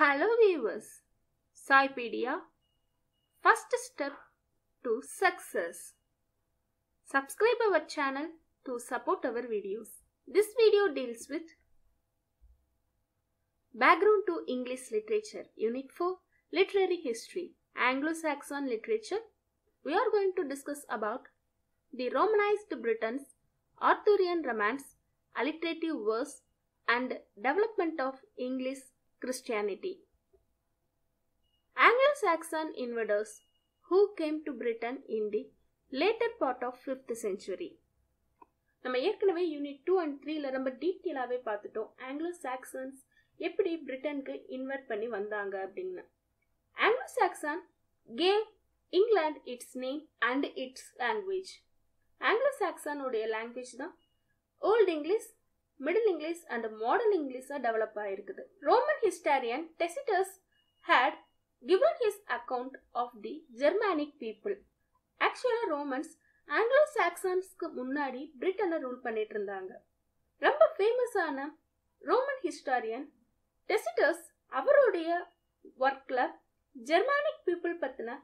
Hello viewers, Saipedia, first step to success. Subscribe our channel to support our videos. This video deals with Background to English Literature, Unit 4, Literary History, Anglo-Saxon Literature. We are going to discuss about the Romanized Britons, Arthurian Romance, alliterative verse and development of English Christianity. Anglo-Saxon invaders who came to Britain in the later part of 5th century. நம்ம ஏற்கனவே unit 2 and 3ல ரொம்ப டீட்டெயிலாவே பார்த்துட்டோம். Anglo-Saxons எப்படி பிரிட்டனுக்கு invert பண்ணி வந்தாங்க அப்படின்னு. Anglo-Saxon gave England its name and its language. Anglo-Saxon உடைய language தான் old English, middle English and modern இங்கிலீஷா டெவலப் ஆயிருக்குது. Roman historian Tacitus had given his account of the Germanic people. ஆக்சுவலா ரோமன்ஸ் ஆங்கிலோ சாக்சன்ஸ்க்கு முன்னாடி பிரிட்டனை ரூல் பண்ணிட்டு இருந்தாங்க. ரொம்ப ஃபேமஸான ரோமன் ஹிஸ்டாரியன் டெசிட்டஸ் அவருடைய ஒர்க்ல ஜெர்மானிக் பீப்புள் பத்தின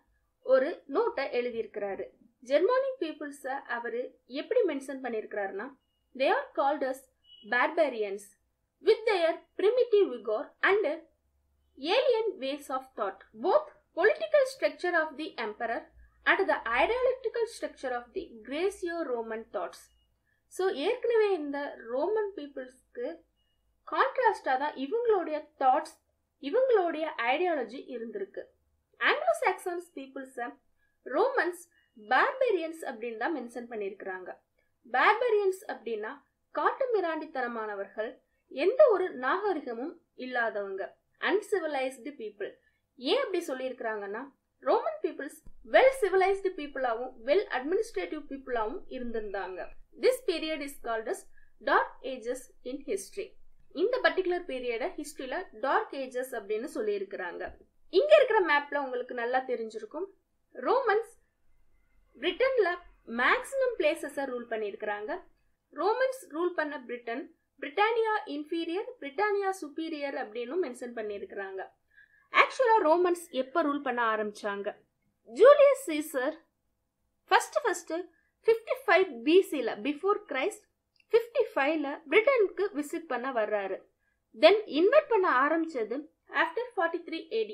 ஒரு நோட்டை எழுதியிருக்கிறாரு. ஜெர்மானிக் பீப்புள்ஸ அவரு எப்படி mention பண்ணியிருக்கிறாருன்னா, they are called as barbarians with their primitive vigor and alien ways of thought, both political structure of the emperor and the ideological structure of the Greco-Roman thoughts. So ஏற்கனவே இந்த Roman பீப்புள்ஸ்க்கு கான்ட்ராஸ்டா தான் இவங்களுடைய thoughts, இவங்களுடைய ideology இருந்திருக்கு. Anglo Saxons பீப்புள்ஸ Romans barbarians அப்படின்னு தான் mention பண்ணியிருக்கிறாங்க. Barbarians அப்படின்னா காட்டு மிராண்டித்தனமானவர்கள், எந்த ஒரு நாகரிகமும் இல்லாதவங்க, அன்சிவிலைஸ்டு பீப்புள். ஏன் அப்படி சொல்லியிருக்கிறாங்கன்னா, ரோமன் பீப்புள்ஸ் வெல் சிவிலைஸ்டு பீப்புளாவும் வெல் அட்மினிஸ்ட்ரேட்டிவ் பீப்புளாவும் இருந்திருந்தாங்க. This period is called as dark ages in history. இந்த பர்டிகுலர் பீரியட ஹிஸ்டரியில டார்க் ஏஜஸ் அப்படின்னு சொல்லியிருக்கிறாங்க. இங்க இருக்கிற மேப்ல உங்களுக்கு நல்லா தெரிஞ்சிருக்கும், ரோமன்ஸ் பிரிட்டன்ல மேக்சிமம் பிளேசஸ ரூல் பண்ணியிருக்கிறாங்க. ரோமன்ஸ் ரூல் பண்ண Britain Britannia inferior, Britannia superior அப்படின்னு மென்ஷன் பண்ணியிருக்கிறாங்க. ஆக்சுவலா ரோமன்ஸ் எப்ப ரூல் பண்ண ஆரம்பிச்சாங்க? ஜூலியஸ் சீசர் ஃபர்ஸ்ட் 55 BCல பிஃபோர் கிரைஸ்ட் 55ல பிரிட்டனுக்கு விசிட் பண்ண வர்றாரு. தென் இன்வெர்ட் பண்ண ஆரம்பிச்சது ஆஃப்டர் 43 AD.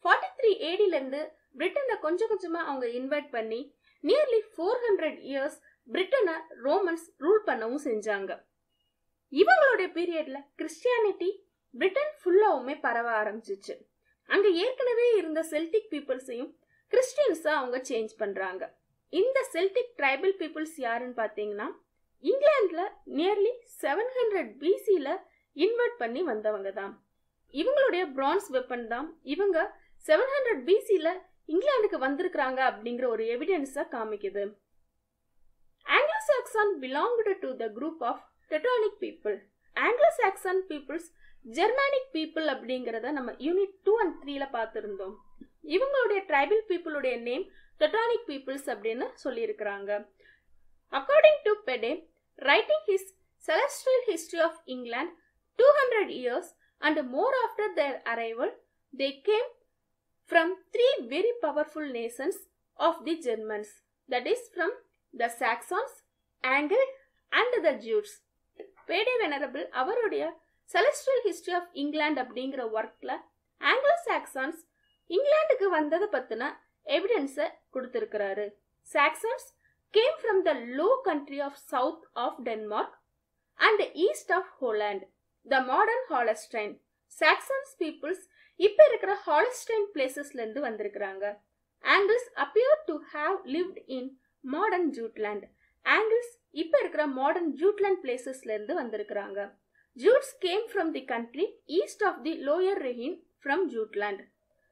43 ADல இருந்து பிரிட்டனை கொஞ்சம் கொஞ்சமா அவங்க இன்வெர்ட் பண்ணி நியர்லி 400 இயர்ஸ் பிரிட்டனை ரோமன்ஸ் ரூல் பண்ணவும் செஞ்சாங்க. இவங்களுடைய பீரியட்ல கிறிஸ்டியானிட்டி பிரிட்டன் ஃபுல்லாவுமே பரவ ஆரம்பிச்சிச்சு. அங்க ஏற்கனவே இருந்த செல்டிக் பீப்புள்ஸையும் கிறிஸ்டியன்ஸா அவங்க சேஞ்ச் பண்றாங்க. இந்த செல்டிக் ட்ரைபல் பீப்புள்ஸ் யாருன்னு பாத்தீங்கன்னா, இங்கிலாந்துல நியர்லி 700 BCல இன்வெர்ட் பண்ணி வந்தவங்க தான். இவங்களுடைய பிரான்ஸ் வெப்பன் தான் இவங்க 700 BCல இங்கிலாந்துக்கு வந்திருக்கிறாங்க அப்படிங்கிற ஒரு எவிடன்ஸா காமிக்குது. Anglo-Saxon belonged to the group of Teutonic people. Anglo-Saxon peoples Germanic people அப்படிங்கறத நம்ம யூனிட் 2 and 3ல பார்த்திருந்தோம். இவங்களுடைய ட்ரைபல் பீப்புளுடைய நேம் Teutonic peoples அப்படின்னு சொல்லியிருக்கிறாங்க. According to Pede, writing his Celestial History of England 200 years and more after their arrival, they came from 3 very powerful nations of the Germans, that is from the Saxons, Angles and the Jutes. Pede Venerable அவருடைய Celestial History of England அப்படிங்கிற ஒர்க்ல Anglo Saxons இங்கிலாந்துக்கு வந்ததை பத்தின evidence கொடுத்திருக்கிறாரு. Saxons came from the low country of south of Denmark and east of Holland, the modern Holstein. Saxons peoples இப்ப இருக்கிற ஹால்ஸ்டைன் பிளேசஸ்ல இருந்து வந்திருக்கிறாங்க. Angles appear to have lived in modern Jutland. Angles இப்ப இருக்கிற மாடர்ன் ஜூட்லாண்ட் பிளேசஸ்ல இருந்து வந்திருக்கிறாங்க. Jutes came from the country east of the lower Rhine from Jutland.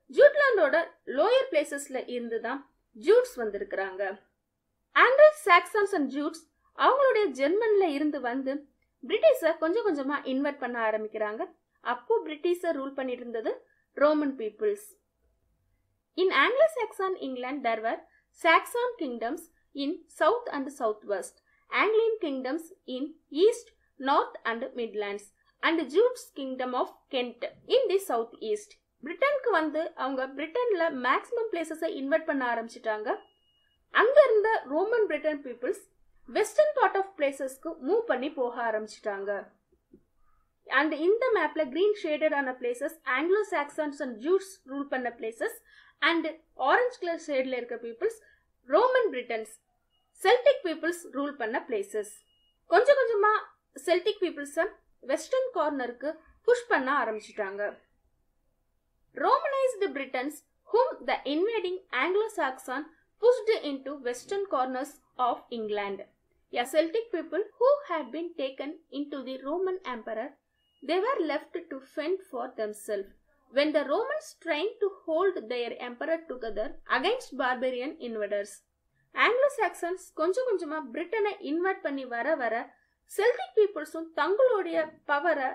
ஜூட்லாண்டோட lower பிளேசஸ்ல இருந்து தான் ஜூட்ஸ் வந்திருக்கிறாங்க. Angles, Saxons and Jutes அவங்களுடைய ஜெர்மன்ல இருந்து வந்து பிரிட்டிஷ கொஞ்சம் கொஞ்சமா இன்வெர்ட் பண்ண ஆரம்பிக்கிறாங்க. அப்போ பிரிட்டிஷ ரூல் பண்ணிட்டு இருந்தது Roman peoples. In Anglo-Saxon England there were Saxon kingdoms in south and southwest, Anglian kingdoms in east, north and midlands, and Jude's kingdom of Kent in the southeast. பிரிட்டனுக்கு வந்து அவங்க பிரிட்டன்ல மேக்ஸிமம் பிளேசஸை இன்வைட் பண்ண ஆரம்பிச்சிட்டாங்க. அங்க இருந்த Roman Britain peoples western part of பிளேசஸ்க்கு move பண்ணி போக ஆரம்பிச்சிட்டாங்க. அண்ட் இந்த மேப்ல கிரீன் ஷேடட் ஆன places Anglo Saxons and Jutes rule பண்ண பிளேசஸ், அண்ட் ஆரஞ்சு கலர் ஷேட்ல இருக்க peoples Roman Britons Celtic peoples rule பண்ண பிளேசஸ். கொஞ்சம் கொஞ்சமா செல்டிக் பீப்புள்ஸை வெஸ்டர்ன் கார்னருக்கு புஷ் பண்ண ஆரம்பிச்சிட்டாங்க. Romanized Britons whom the invading Anglo-Saxon pushed into western corners of England. A Celtic people who had been taken into the Roman Empire, they were left to fend for themselves when the Romans tried to hold their empire together against barbarian invaders. Anglo-Saxons கொஞ்சம் கொஞ்சமா பிரிட்டனை invite பண்ணி வர வர Celtic பீப்புள்ஸும் தங்களுடைய பவரை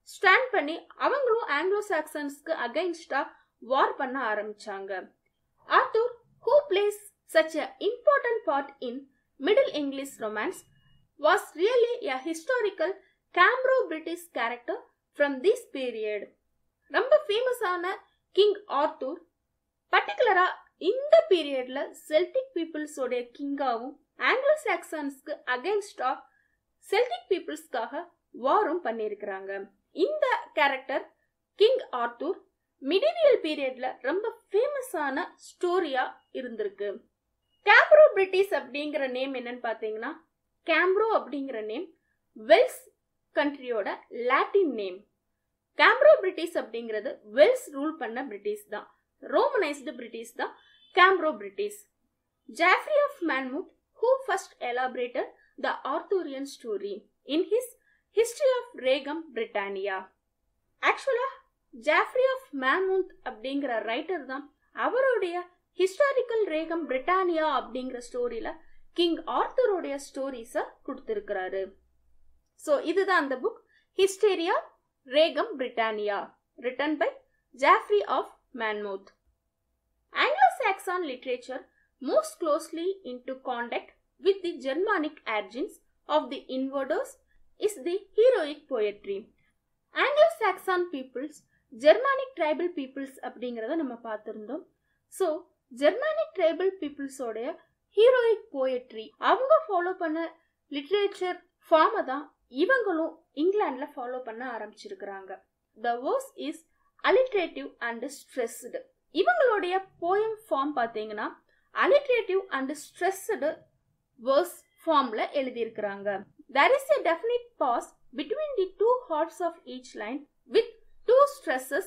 stand பண்ணி அவங்களும் Anglo சாக்சன்ஸ்க்கு அகைன்ஸ்டா வார் பண்ண ஆரம்பிச்சாங்க. Arthur, who plays such an important part in Middle English romance, was really a historical Cambro-British character from this period. ரொம்ப ஃபேமஸான கிங் ஆர்தர் பர்டிகுலரா இந்த பீரியட்ல செல்டிக் பீப்புள்ஸோட கிங்காவும் ஆங்கிலோ சாக்சன்ஸ்க்கு அகைன்ஸ்டா செல்டிக் பீப்புள்ஸ்க்காக வாரும் பண்ணியிருக்கிறாங்க. இந்த கேரக்டர் கிங் ஆர்தர் மிடிவியல் பீரியட்ல ரொம்ப ஃபேமஸான ஸ்டோரியா இருந்திருக்கு. கேம்ப்ரோ பிரிட்டிஷ் அப்படிங்கிற நேம் என்னன்னு பாத்தீங்கன்னா, கேம்ப்ரோ அப்படிங்கிற நேம் வெல்ஸ் கண்ட்ரியோட லாட்டின் நேம். கேம்ப்ரோ பிரிட்டிஷ் அப்படிங்கிறது வெல்ஸ் ரூல் பண்ண பிரிட்டிஷ் தான், ரோமனைஸ்டு பிரிட்டிஷ் தான் Cambro British. Geoffrey of Monmouth who first elaborated the Arthurian story in his History of Regum Britannia. ஆக்சுவலா ஜாஃப்ரி ஆஃப் மேன்மூத் அப்படிங்கிற ரைட்டர் தான் அவருடைய ஹிஸ்டாரிக்கல் ரேகம் பிரிட்டானியா அப்படிங்கிற ஸ்டோரியில கிங் ஆர்தருடைய ஸ்டோரிஸ கொடுத்திருக்கிறாரு. ஸோ இதுதான் அந்த book, Historia Regum Britannia, written by Geoffrey of Monmouth. Anglo-Saxon literature moves closely into contact with the Germanic origins of the invaders is the heroic poetry. Anglo-Saxon peoples, Germanic tribal peoples அப்படிங்கறத நம்ம பார்த்திருந்தோம். So Germanic tribal பீப்புள்ஸோடைய heroic poetry அவங்க follow பண்ண literature ஃபார்மை தான் இவங்களும் இங்கிலாந்துல ஃபாலோ பண்ண ஆரம்பிச்சிருக்கிறாங்க. The verse is alliterative and stressed. இவங்களுடைய போயம் ஃபார்ம் பார்த்தீங்கன்னா alliterative and stressed verse ஃபார்ம்ல எழுதியிருக்கிறாங்க. There is a definite pause between the two halves of each line with two stresses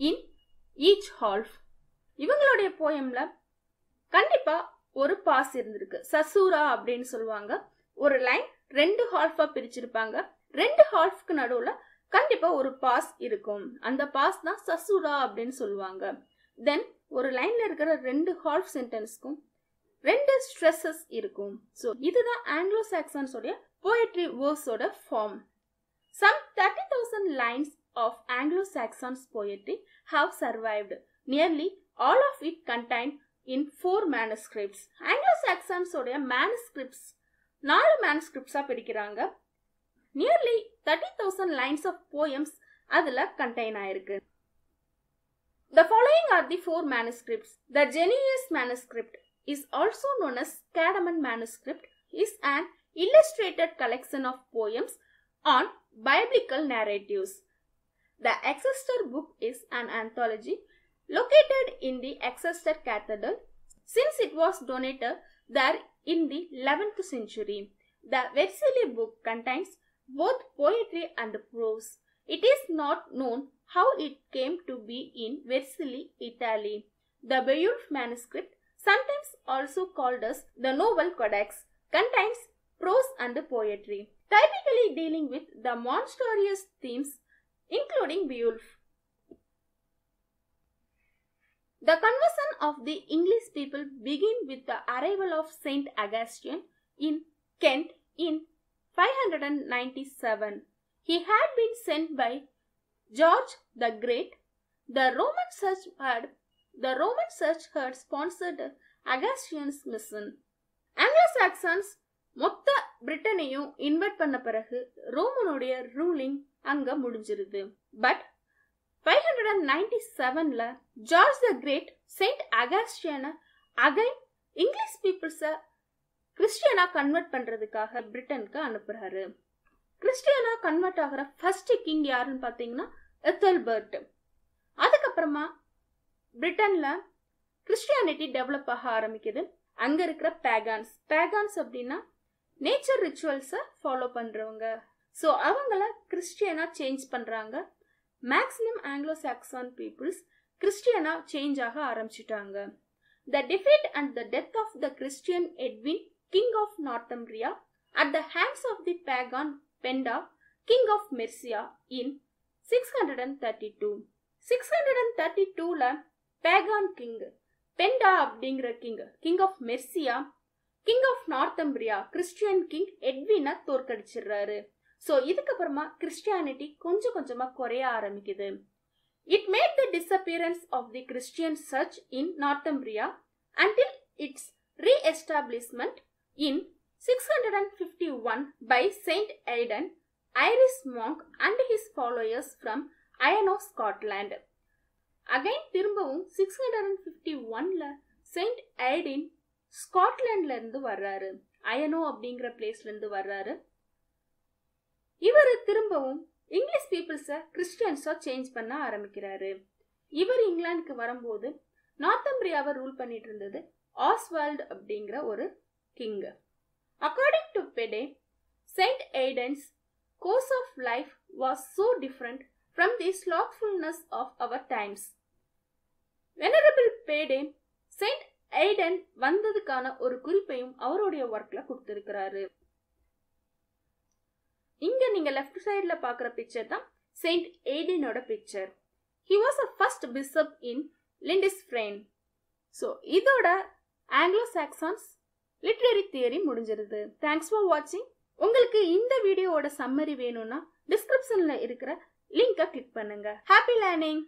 in each half. இவங்களுடைய போயம்ல கண்டிப்பா ஒரு pass இருந்திருக்கு. சசூரா அப்படின்னு சொல்லுவாங்க. ஒரு லைன் ரெண்டு ஹால்ஃபா பிரிச்சிருப்பாங்க. ரெண்டு ஹால்ஃப்க்கு நடுவுல கண்டிப்பா ஒரு பாஸ் இருக்கும். அந்த பாஸ் தான் சசூரா அப்படின்னு சொல்லுவாங்க. தென் ஒரு லைன்ல இருக்கிற ரெண்டு ஹால்ஃப் சென்டென்ஸ்க்கும் ரெண்டு ஸ்ட்ரெஸ்ஸஸ் இருக்கும். ஸோ இதுதான் ஆங்கிலோ சாக்சன்ஸோட போயட்ரி வேர்ஸோட form. Some 30,000 lines of Anglo-Saxons poetry have survived. Nearly all of it contained in 4 manuscripts. Anglo-Saxons உடைய manuscripts 4 manuscripts பிரிக்கிறாங்க. Nearly 30,000 lines of poems அதுல contain ஆயிருக்கு. The following are the 4 manuscripts. The Jenius manuscript is also known as Cardamon manuscript, is an illustrated collection of poems on biblical narratives. The Exeter book is an anthology located in the Exeter Cathedral since it was donated there in the 11th century. The Vercelli book contains both poetry and prose. It is not known how it came to be in Vercelli, Italy. The Beowulf manuscript, sometimes also called as the Noble Codex, contains prose and poetry, typically dealing with the monstrous themes including Beowulf. The conversion of the English people began with the arrival of Saint Augustine in Kent in 597. He had been sent by George the Great. The Roman Church had sponsored Augustine's mission. Anglo-Saxons மொத்த பிரிட்டனையும் invite பண்ண பிறகு ரோமனுடைய ruling அங்க முடிஞ்சிருது. But 597ல George the Great saint அகஸ்டியனை again English பீப்புள்ஸ கிறிஸ்டியனா convert பண்றதுக்காக பிரிட்டனுக்கு அனுப்புறாரு. கிறிஸ்டியனா கன்வெர்ட் ஆகிற ஃபர்ஸ்ட் கிங் யாருன்னு பாத்தீங்கன்னா எத்தல்பர்ட். அதுக்கப்புறமா பிரிட்டன்ல கிறிஸ்டியானிட்டி டெவலப் ஆக ஆரம்பிக்குது. அங்க இருக்கிற பேகான்ஸ் அப்படின்னா நேச்சர் ரிச்சுவல்ஸை ஃபாலோ பண்றவங்க. ஸோ அவங்கள கிறிஸ்டியனா சேஞ்ச் பண்றாங்க. மேக்ஸிமம் ஆங்கிலோ சாக்சன் பீப்புள்ஸ் கிறிஸ்டியனா சேஞ்ச் ஆக ஆரம்பிச்சுட்டாங்க. The defeat and the death of the Christian Edwin king of Northumbria at the hands of the pagan Penda king of Mercia in 632. 632ல pagan king Penda அப்படிங்கிற king of Mercia, king of Northumbria, Christian king எட்வினை தோற்கடிச்சிடுறாரு. So இதுக்கப்புறமா Christianity கொஞ்சம் கொஞ்சமா குறைய ஆரம்பிக்குது. It made the disappearance of the Christian church in Northumbria until its re-establishment in 651 by Saint Aidan, Irish monk and his followers from Ayano, Scotland. Again திரும்பவும் 651ல Saint ஐடின் ஸ்காட்லாண்ட்ல இருந்து வர்றாரு. அயனோ அப்படிங்கிற பிளேஸ்ல இருந்து வர்றாரு. இவர் திரும்பவும் இங்கிலீஷ் பீப்புள்ஸ கிறிஸ்டியன்ஸா சேஞ்ச் பண்ண ஆரம்பிக்கிறாரு. இவர் இங்கிலாந்துக்கு வரும்போது நார்த்தம்பிரியாவை ரூல் பண்ணிட்டு இருந்தது ஆஸ்வால்ட் அப்படிங்கிற ஒரு king. According to Pede, Saint Aidan's course of life was so different from the slothfulness of our times. Venerable Pede, Saint Aidan வந்ததுக்கான ஒரு குறிப்பையும் அவருடைய ஒர்க்ல கொடுத்திருக்கிறாரு. இங்க நீங்க லெஃப்ட் சைடுல பாக்குற பிக்சர் தான் செயின்ட் எய்டனோட picture. He was a first bishop in Lindisfarne. So இதோட ஆங்கிலோ சாக்சன்ஸ் லிட்ரரி தியரி முடிஞ்சிருது. தேங்க்ஸ் ஃபார் வாட்சிங். உங்களுக்கு இந்த வீடியோவோட சம்மரி வேணும்னா டிஸ்கிரிப்ஷன்ல இருக்கிற லிங்கை கிளிக் பண்ணுங்க. Happy learning.